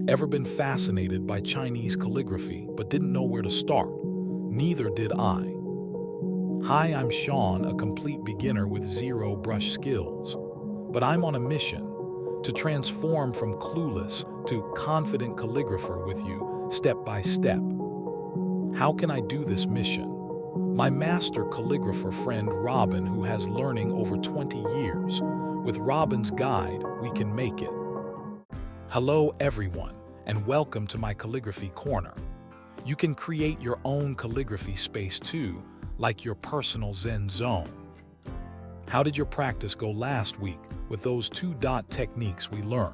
Ever been fascinated by Chinese calligraphy but didn't know where to start? Neither did I. Hi, I'm Sean, a complete beginner with zero brush skills. But I'm on a mission to transform from clueless to confident calligrapher with you, step by step. How can I do this mission? My master calligrapher friend Robin, who has learning over 20 years. With Robin's guide, we can make it. Hello everyone, and welcome to my calligraphy corner. You can create your own calligraphy space too, like your personal Zen zone. How did your practice go last week with those 2-dot techniques we learned?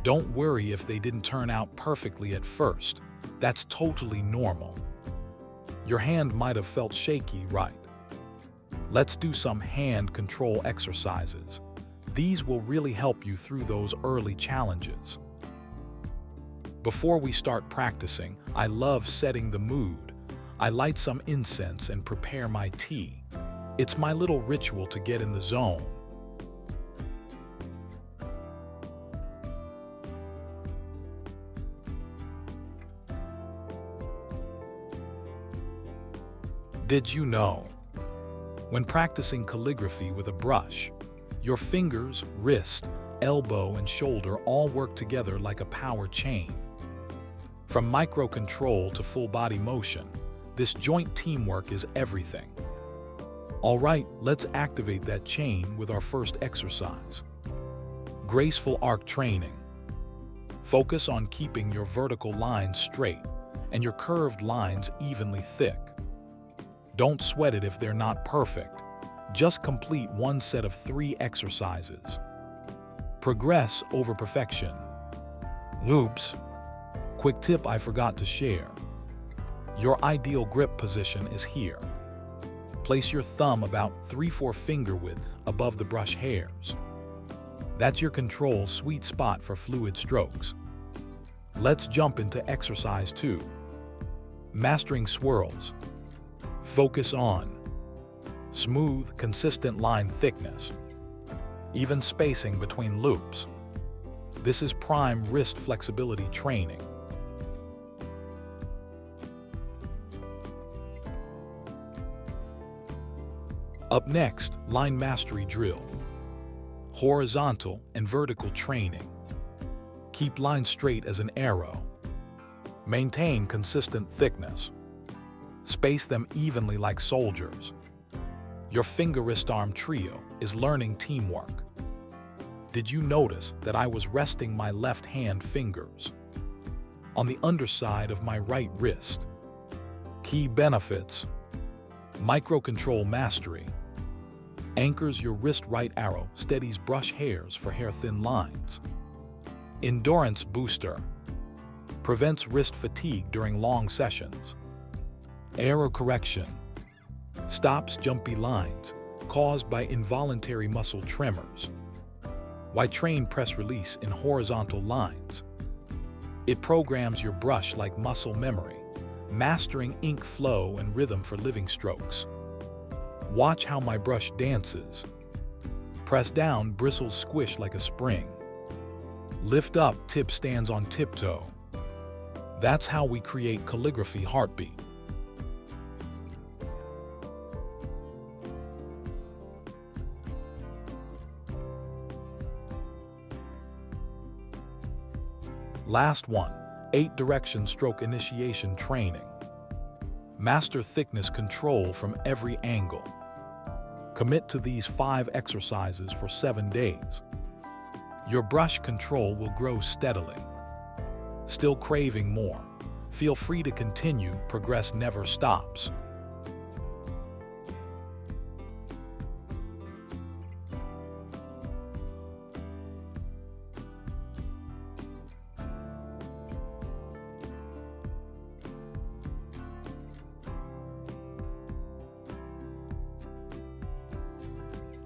Don't worry if they didn't turn out perfectly at first. That's totally normal. Your hand might have felt shaky, right? Let's do some hand control exercises. These will really help you through those early challenges. Before we start practicing, I love setting the mood. I light some incense and prepare my tea. It's my little ritual to get in the zone. Did you know? When practicing calligraphy with a brush, your fingers, wrist, elbow, and shoulder all work together like a power chain. From micro-control to full-body motion, this joint teamwork is everything. All right, let's activate that chain with our first exercise. Graceful arc training. Focus on keeping your vertical lines straight and your curved lines evenly thick. Don't sweat it if they're not perfect. Just complete one set of 3 exercises. Progress over perfection. Oops. Quick tip I forgot to share. Your ideal grip position is here. Place your thumb about 3/4 finger width above the brush hairs. That's your control sweet spot for fluid strokes. Let's jump into exercise 2. Mastering swirls. Focus on smooth, consistent line thickness, even spacing between loops. This is prime wrist flexibility training. Up next, line mastery drill. Horizontal and vertical training. Keep lines straight as an arrow. Maintain consistent thickness. Space them evenly like soldiers. Your finger-wrist-arm trio is learning teamwork. Did you notice that I was resting my left hand fingers on the underside of my right wrist? Key benefits. Micro-control mastery. Anchors your wrist right arrow, steadies brush hairs for hair-thin lines. Endurance booster. Prevents wrist fatigue during long sessions. Error correction. Stops jumpy lines caused by involuntary muscle tremors. Why train press release in horizontal lines? It programs your brush like muscle memory, mastering ink flow and rhythm for living strokes. Watch how my brush dances. Press down, bristles squish like a spring. Lift up, tip stands on tiptoe. That's how we create calligraphy heartbeat. Last one, 8-direction stroke initiation training. Master thickness control from every angle. Commit to these 5 exercises for 7 days. Your brush control will grow steadily. Still craving more? Feel free to continue, progress never stops.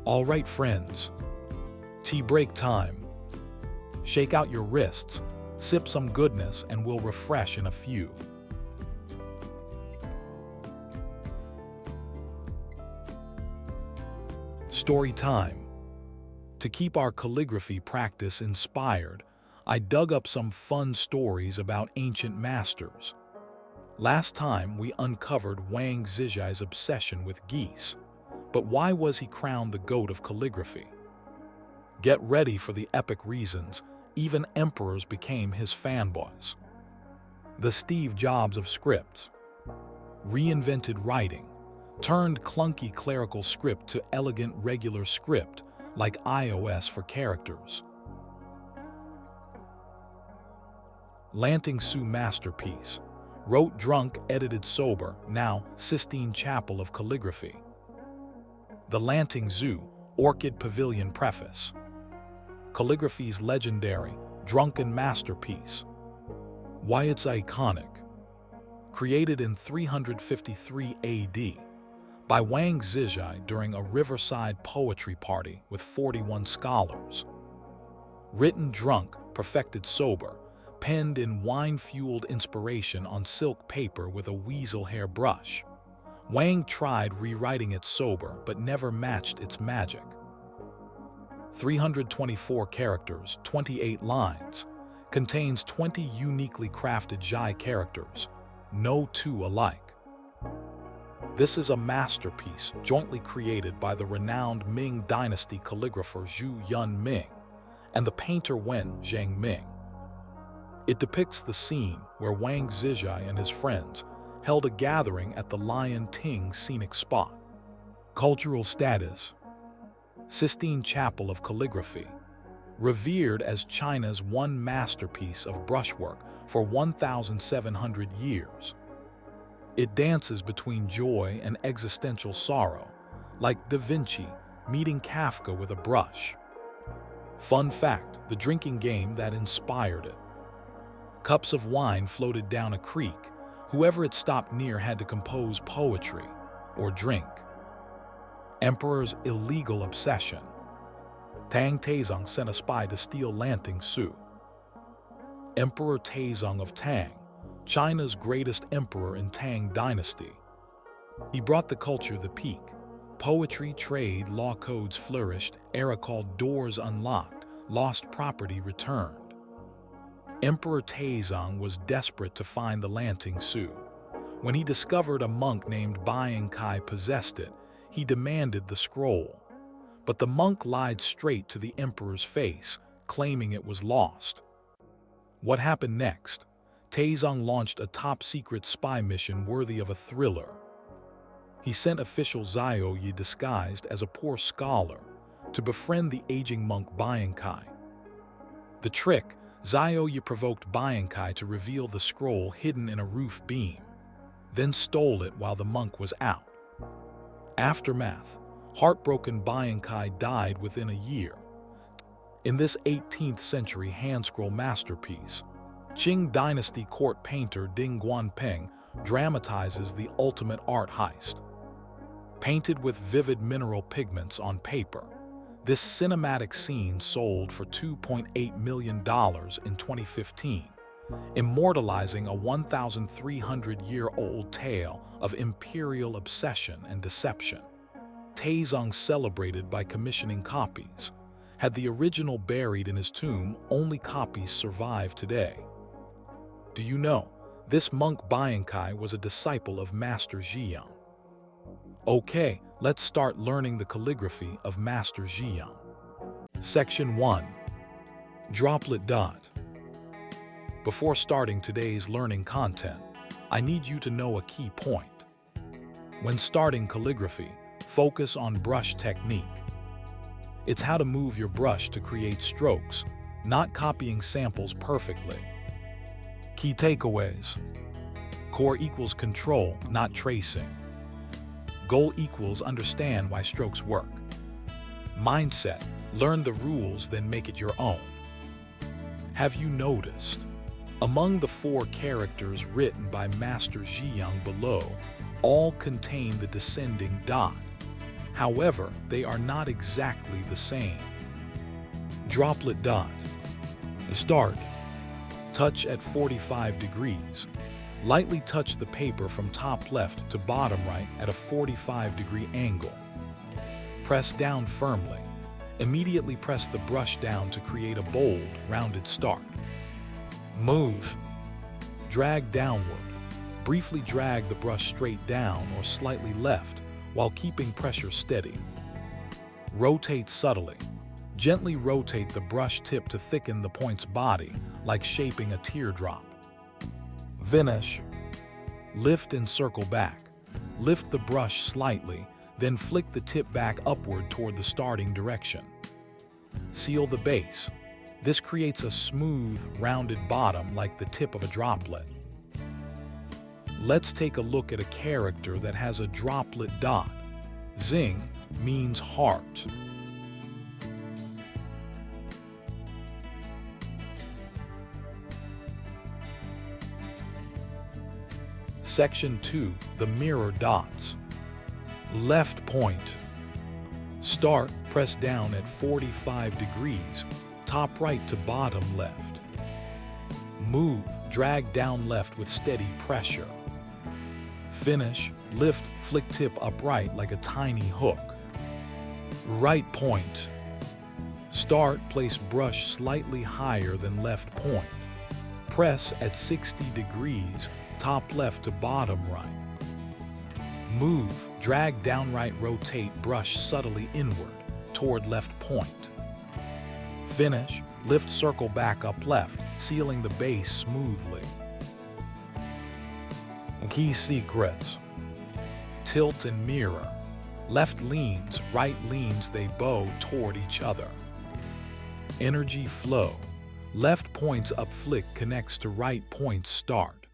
All right, friends. Tea break time. Shake out your wrists, sip some goodness, and we'll refresh in a few. Story time. To keep our calligraphy practice inspired, I dug up some fun stories about ancient masters. Last time we uncovered Wang Zizhai's obsession with geese, but why was he crowned the goat of calligraphy? Get ready for the epic reasons. Even emperors became his fanboys. The Steve Jobs of scripts. Reinvented writing, turned clunky clerical script to elegant regular script like iOS for characters. Lanting Su masterpiece, wrote drunk, edited sober, now Sistine Chapel of Calligraphy. The Lanting Zoo, Orchid Pavilion preface. Calligraphy's legendary, drunken masterpiece. Why it's iconic. Created in 353 AD by Wang Zizhai during a riverside poetry party with 41 scholars. Written drunk, perfected sober, penned in wine-fueled inspiration on silk paper with a weasel hair brush. Wang tried rewriting it sober but never matched its magic. 324 characters, 28 lines, contains 20 uniquely crafted Zhai characters, no two alike. This is a masterpiece jointly created by the renowned Ming Dynasty calligrapher Zhu Yunming and the painter Wen Zhengming. It depicts the scene where Wang Zizhai and his friends held a gathering at the Lion Ting scenic spot. Cultural status. Sistine Chapel of Calligraphy, revered as China's one masterpiece of brushwork for 1,700 years. It dances between joy and existential sorrow, like Da Vinci meeting Kafka with a brush. Fun fact, the drinking game that inspired it. Cups of wine floated down a creek. Whoever it stopped near had to compose poetry or drink. Emperor's illegal obsession. Tang Taizong sent a spy to steal Lanting Su. Emperor Taizong of Tang, China's greatest emperor in Tang Dynasty. He brought the culture the peak. Poetry, trade, law codes flourished, era called doors unlocked, lost property returned. Emperor Taizong was desperate to find the Lanting Su. When he discovered a monk named Bian Kai possessed it, he demanded the scroll. But the monk lied straight to the emperor's face, claiming it was lost. What happened next? Taizong launched a top-secret spy mission worthy of a thriller. He sent official Zhao Yi disguised as a poor scholar to befriend the aging monk Bian Kai. The trick, Zhao Yi provoked Bian Kai to reveal the scroll hidden in a roof beam, then stole it while the monk was out. Aftermath, heartbroken Bian Kai died within a year. In this 18th century hand-scroll masterpiece, Qing Dynasty court painter Ding Guanping dramatizes the ultimate art heist. Painted with vivid mineral pigments on paper, this cinematic scene sold for $2.8 million in 2015, immortalizing a 1,300-year-old tale of imperial obsession and deception. Taizong celebrated by commissioning copies. Had the original buried in his tomb, only copies survive today. Do you know, this monk Bian Kai was a disciple of Master Zhiyang. Okay, let's start learning the calligraphy of Master Zhiyang. Section 1. Droplet dot. Before starting today's learning content, I need you to know a key point. When starting calligraphy, focus on brush technique. It's how to move your brush to create strokes, not copying samples perfectly. Key takeaways. Core equals control, not tracing. Goal equals understand why strokes work. Mindset, learn the rules, then make it your own. Have you noticed? Among the 4 characters written by Master Zhiyang below, all contain the descending dot. However, they are not exactly the same. Droplet dot. Start. Touch at 45 degrees. Lightly touch the paper from top left to bottom right at a 45-degree angle. Press down firmly. Immediately press the brush down to create a bold, rounded start. Move. Drag downward. Briefly drag the brush straight down or slightly left while keeping pressure steady. Rotate subtly. Gently rotate the brush tip to thicken the point's body, like shaping a teardrop. Finish. Lift and circle back. Lift the brush slightly, then flick the tip back upward toward the starting direction. Seal the base. This creates a smooth, rounded bottom like the tip of a droplet. Let's take a look at a character that has a droplet dot. Xing means heart. Section 2. The mirror dots. Left point. Start, press down at 45 degrees, top right to bottom left. Move, drag down left with steady pressure. Finish, lift, flick tip upright like a tiny hook. Right point. Start, place brush slightly higher than left point. Press at 60 degrees, top left to bottom right. Move, drag down right, rotate brush subtly inward toward left point. Finish, lift, circle back up left, sealing the base smoothly. Key secrets. Tilt and mirror. Left leans, right leans, they bow toward each other. Energy flow. Left points up, flick connects to right point start.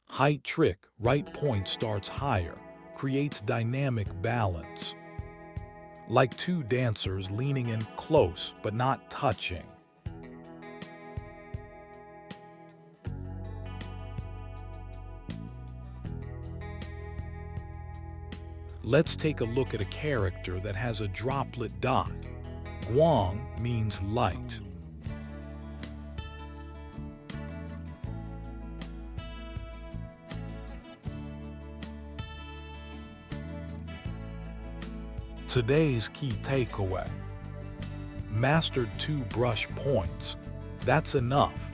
Height trick, right point starts higher, creates dynamic balance. Like two dancers leaning in close but not touching. Let's take a look at a character that has a droplet dot. Yong means light. Today's key takeaway. Mastered 2 brush points. That's enough.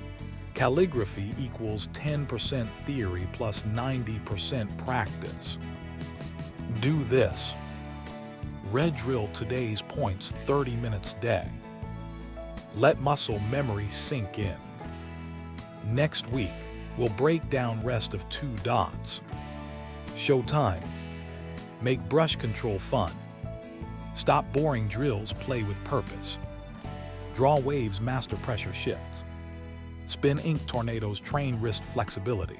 Calligraphy equals 10% theory plus 90% practice. Do this. Red drill today's points 30 minutes day. Let muscle memory sink in. Next week, we'll break down rest of 2 dots. Showtime. Make brush control fun. Stop boring drills, play with purpose. Draw waves, master pressure shifts. Spin ink tornadoes, train wrist flexibility.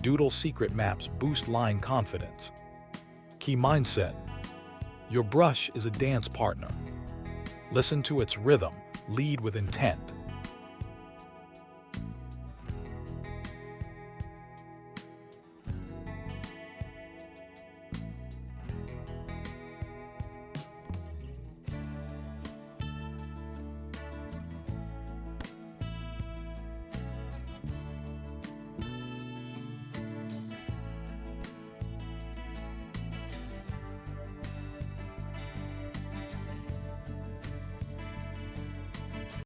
Doodle secret maps, boost line confidence. Key mindset. Your brush is a dance partner. Listen to its rhythm, lead with intent.